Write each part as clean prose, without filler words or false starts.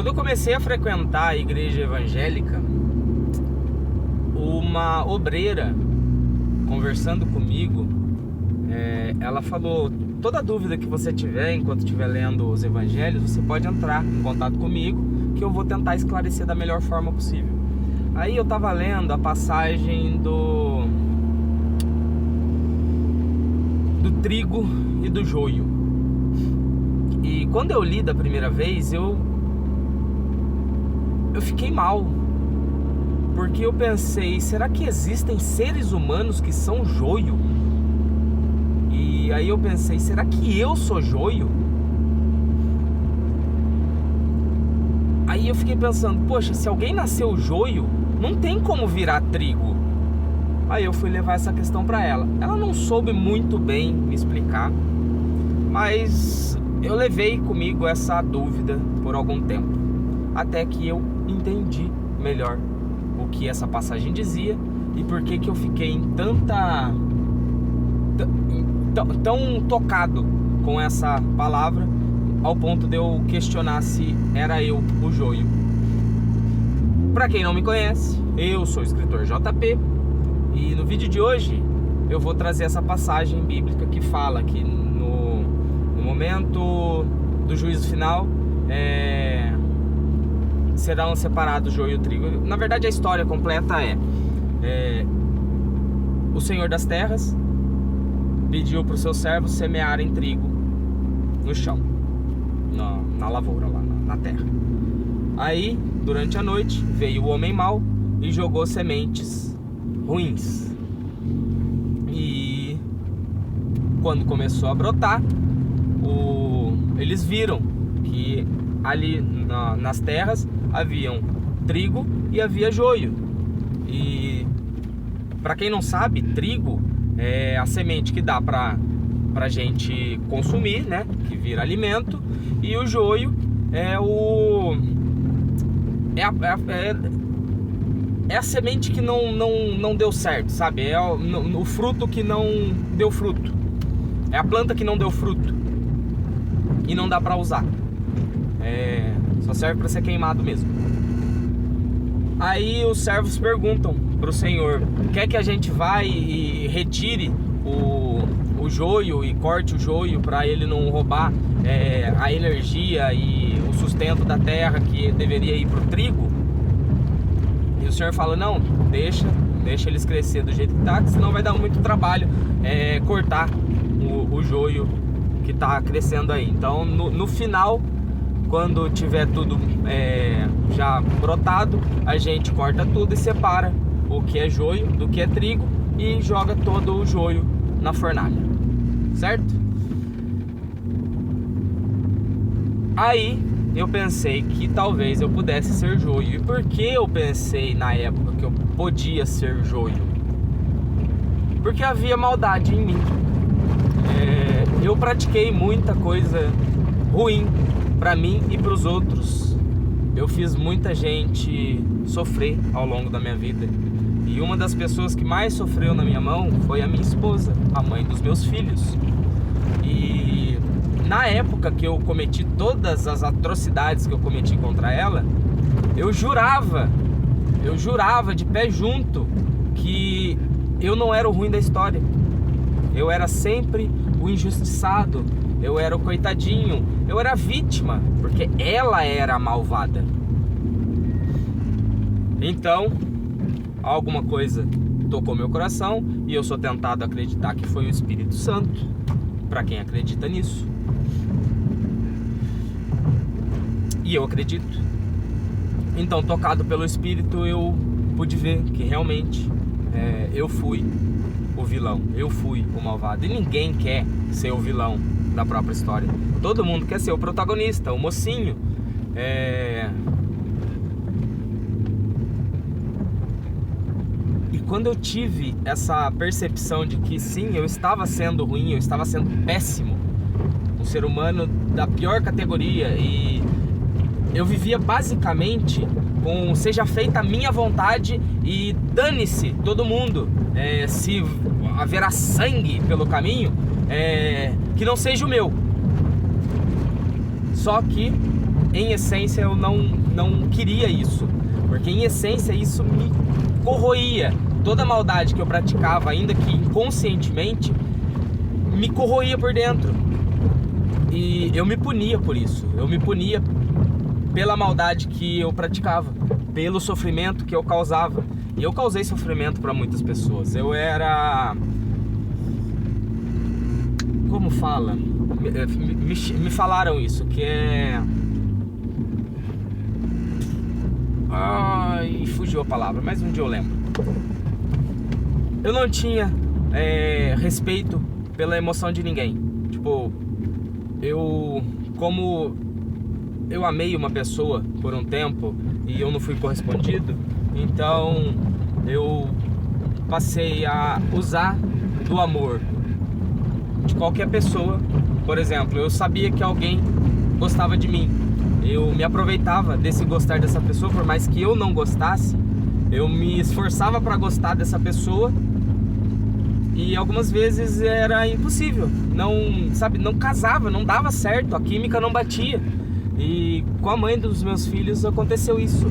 Quando eu comecei a frequentar a igreja evangélica, uma obreira conversando comigo, ela falou: toda dúvida que você tiver enquanto estiver lendo os evangelhos, você pode entrar em contato comigo, que eu vou tentar esclarecer da melhor forma possível. Aí eu estava lendo a passagem do trigo e do joio. E quando eu li da primeira vez, eu fiquei mal, porque eu pensei: será que existem seres humanos que são joio? E aí eu pensei: será que eu sou joio? Aí eu fiquei pensando: poxa, se alguém nasceu joio, não tem como virar trigo. Aí eu fui levar essa questão para ela. Ela não soube muito bem me explicar, mas eu levei comigo essa dúvida por algum tempo, até que eu entendi melhor o que essa passagem dizia e por que eu fiquei tão tocado com essa palavra, ao ponto de eu questionar se era eu o joio. Para quem não me conhece, eu sou o escritor JP, e no vídeo de hoje eu vou trazer essa passagem bíblica que fala que no momento do juízo final serão separados o joio e o trigo. Na verdade, a história completa o Senhor das Terras pediu para os seus servos semearem trigo no chão, na lavoura, lá na terra. Aí, durante a noite, veio o homem mau e jogou sementes ruins. E quando começou a brotar, eles viram que ali nas terras haviam trigo e havia joio. E para quem não sabe, trigo é a semente que dá pra gente consumir, né? Que vira alimento. E o joio é a semente que não deu certo, sabe? É o fruto que não deu fruto. É a planta que não deu fruto e não dá pra usar. Só serve pra ser queimado mesmo. Aí os servos perguntam pro Senhor: quer que a gente vá e retire o joio e corte o joio para ele não roubar a energia e o sustento da terra que deveria ir pro trigo? E o Senhor fala: não, deixa eles crescer do jeito que tá, que senão vai dar muito trabalho cortar o joio que tá crescendo aí. Então no final, quando tiver tudo já brotado, a gente corta tudo e separa o que é joio do que é trigo e joga todo o joio na fornalha, certo? Aí eu pensei que talvez eu pudesse ser joio. E por que eu pensei na época que eu podia ser joio? Porque havia maldade em mim. Eu pratiquei muita coisa ruim para mim e para os outros. Eu fiz muita gente sofrer ao longo da minha vida. E uma das pessoas que mais sofreu na minha mão foi a minha esposa, a mãe dos meus filhos. E na época que eu cometi todas as atrocidades que eu cometi contra ela, eu jurava de pé junto que eu não era o ruim da história. Eu era sempre o injustiçado, eu era o coitadinho, eu era a vítima, porque ela era a malvada. Então, alguma coisa tocou meu coração e eu sou tentado a acreditar que foi o Espírito Santo, para quem acredita nisso. E eu acredito. Então, tocado pelo Espírito, eu pude ver que realmente eu fui o vilão, eu fui o malvado. E ninguém quer ser o vilão da própria história. Todo mundo quer ser o protagonista, o mocinho. E quando eu tive essa percepção de que sim, eu estava sendo ruim, eu estava sendo péssimo, um ser humano da pior categoria, e eu vivia basicamente com seja feita a minha vontade e dane-se todo mundo, se haverá sangue pelo caminho, que não seja o meu. Só que em essência eu não queria isso, porque em essência isso me corroía. Toda a maldade que eu praticava, ainda que inconscientemente, me corroía por dentro. E eu me punia por isso. Eu me punia pela maldade que eu praticava, pelo sofrimento que eu causava. E eu causei sofrimento para muitas pessoas. Eu era... Como fala? Me falaram isso, que é... Ai, fugiu a palavra, mas um dia eu lembro. Eu não tinha respeito pela emoção de ninguém. Tipo, como eu amei uma pessoa por um tempo e eu não fui correspondido, então eu passei a usar do amor de qualquer pessoa. Por exemplo, eu sabia que alguém gostava de mim, eu me aproveitava desse gostar dessa pessoa, por mais que eu não gostasse, eu me esforçava para gostar dessa pessoa. E algumas vezes era impossível, não casava, não dava certo, a química não batia. E com a mãe dos meus filhos aconteceu isso.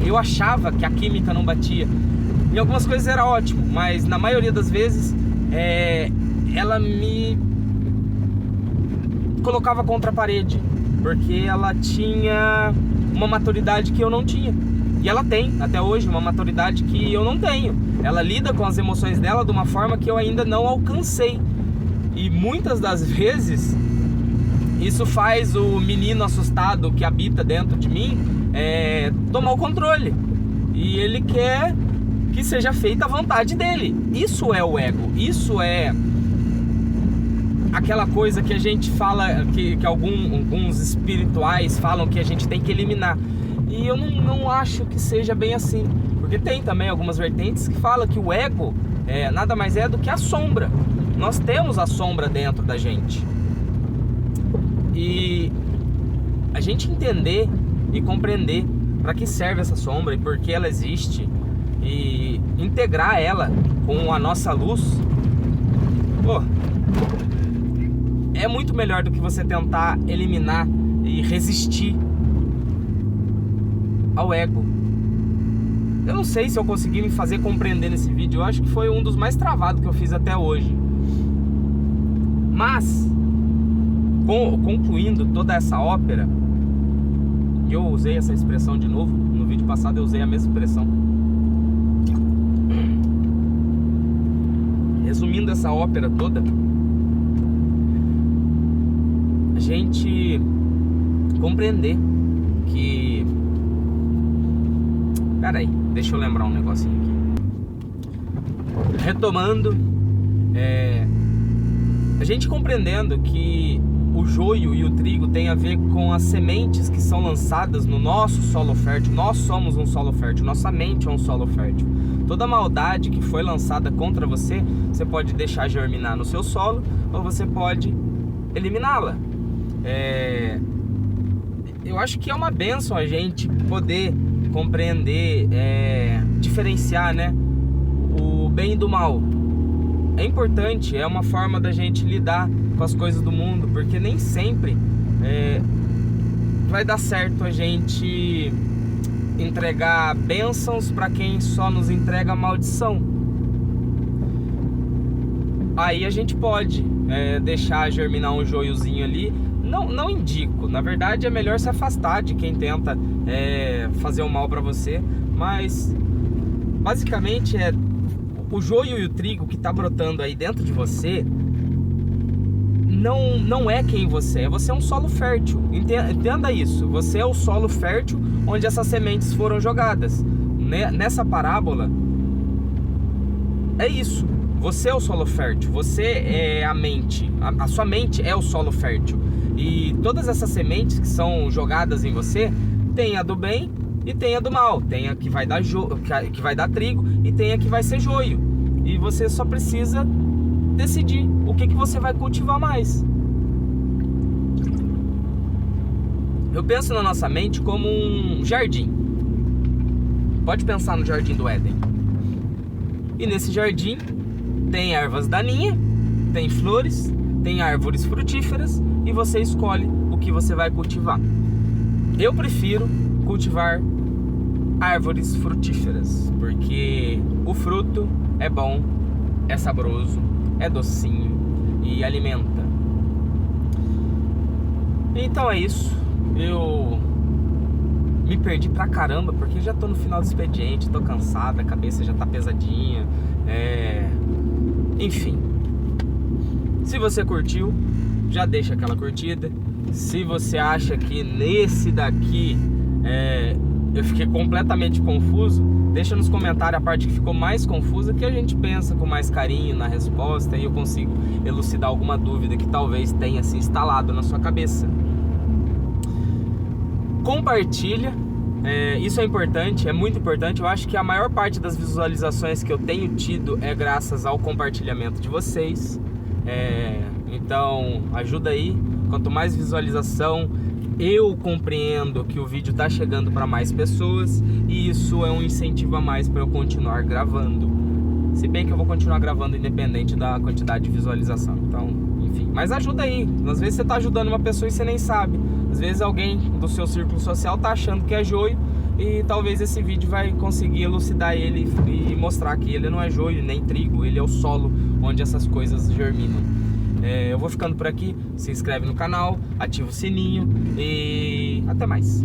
Eu achava que a química não batia. Em algumas coisas era ótimo, mas na maioria das vezes ela me colocava contra a parede, porque ela tinha uma maturidade que eu não tinha. E ela tem, até hoje, uma maturidade que eu não tenho. Ela lida com as emoções dela de uma forma que eu ainda não alcancei. E muitas das vezes, isso faz o menino assustado que habita dentro de mim tomar o controle. E ele quer que seja feita a vontade dele. Isso é o ego. Isso é aquela coisa que a gente fala, que alguns espirituais falam que a gente tem que eliminar. E eu não acho que seja bem assim, porque tem também algumas vertentes que falam que o ego nada mais é do que a sombra. Nós temos a sombra dentro da gente. E a gente entender e compreender para que serve essa sombra e por que ela existe, e integrar ela com a nossa luz, é muito melhor do que você tentar eliminar e resistir ao ego. Eu não sei se eu consegui me fazer compreender nesse vídeo. Eu acho que foi um dos mais travados que eu fiz até hoje. Mas concluindo toda essa ópera, e eu usei essa expressão de novo. No vídeo passado eu usei a mesma expressão. Resumindo essa ópera toda, a gente compreender que... Peraí, deixa eu lembrar um negocinho aqui. Retomando, a gente compreendendo que o joio e o trigo tem a ver com as sementes que são lançadas no nosso solo fértil. Nós somos um solo fértil, nossa mente é um solo fértil. Toda maldade que foi lançada contra você, você pode deixar germinar no seu solo, ou você pode eliminá-la. Eu acho que é uma bênção a gente poder compreender, diferenciar, né, o bem do mal. É importante, é uma forma da gente lidar com as coisas do mundo, porque nem sempre vai dar certo a gente entregar bênçãos para quem só nos entrega maldição. Aí a gente pode deixar germinar um joiozinho ali. Não indico, na verdade é melhor se afastar de quem tenta fazer o mal para você, mas basicamente o joio e o trigo que está brotando aí dentro de você não é quem você é. Você é um solo fértil, entenda isso. Você é o solo fértil onde essas sementes foram jogadas. Nessa parábola é isso. Você é o solo fértil, você é a mente, a sua mente é o solo fértil. E todas essas sementes que são jogadas em você, tem a do bem e tem a do mal. Tem a que vai dar que vai dar trigo e tem a que vai ser joio. E você só precisa decidir o que você vai cultivar mais. Eu penso na nossa mente como um jardim. Pode pensar no jardim do Éden. E nesse jardim tem ervas daninhas, tem flores, tem árvores frutíferas, e você escolhe o que você vai cultivar. eu prefiro cultivar árvores frutíferas, porque o fruto é bom, é saboroso, é docinho e alimenta. Então é isso. Eu me perdi pra caramba, porque já tô no final do expediente, tô cansado, a cabeça já tá pesadinha. Enfim, se você curtiu, já deixa aquela curtida. Se você acha que nesse daqui eu fiquei completamente confuso, deixa nos comentários a parte que ficou mais confusa, que a gente pensa com mais carinho na resposta e eu consigo elucidar alguma dúvida que talvez tenha se instalado na sua cabeça. Compartilha, isso é importante, é muito importante. Eu acho que a maior parte das visualizações que eu tenho tido é graças ao compartilhamento de vocês. Então ajuda aí, quanto mais visualização, eu compreendo que o vídeo está chegando para mais pessoas e isso é um incentivo a mais para eu continuar gravando. Se bem que eu vou continuar gravando independente da quantidade de visualização. Então, enfim, mas ajuda aí. Às vezes você está ajudando uma pessoa e você nem sabe. Às vezes alguém do seu círculo social está achando que é joio e talvez esse vídeo vai conseguir elucidar ele e mostrar que ele não é joio nem trigo, ele é o solo onde essas coisas germinam. Eu vou ficando por aqui, se inscreve no canal, ativa o sininho e até mais.